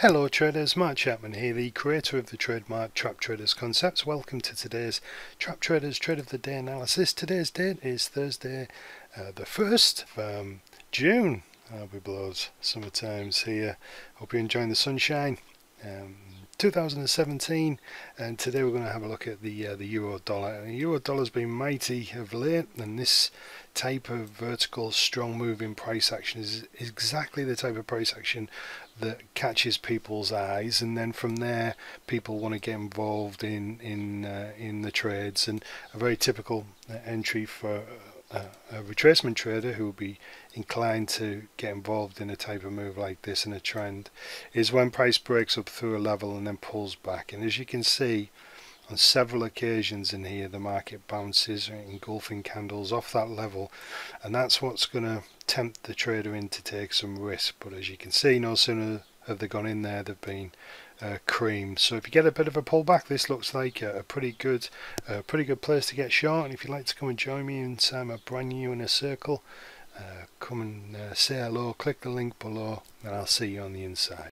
Hello traders, Mark Chapman here, the creator of the trademark Trap Traders concepts. Welcome to today's Trap Traders Trade of the Day analysis. Today's date is Thursday, the 1st of June. I'll be below summer times here. Hope you're enjoying the sunshine. 2017, and today we're going to have a look at the euro dollar. The euro dollar's been mighty of late, and this type of vertical strong move in price action is exactly the type of price action that catches people's eyes, and then from there people want to get involved in the trades. And a very typical entry for a retracement trader who will be inclined to get involved in a type of move like this in a trend is when price breaks up through a level and then pulls back. And as you can see on several occasions in here, the market bounces engulfing candles off that level, and that's what's going to tempt the trader in to take some risk. But as you can see, no sooner have they gone in there, they've been creamed. So if you get a bit of a pullback, this looks like a pretty good place to get short. And if you'd like to come and join me inside my brand new inner circle, come and say hello, click the link below, and I'll see you on the inside.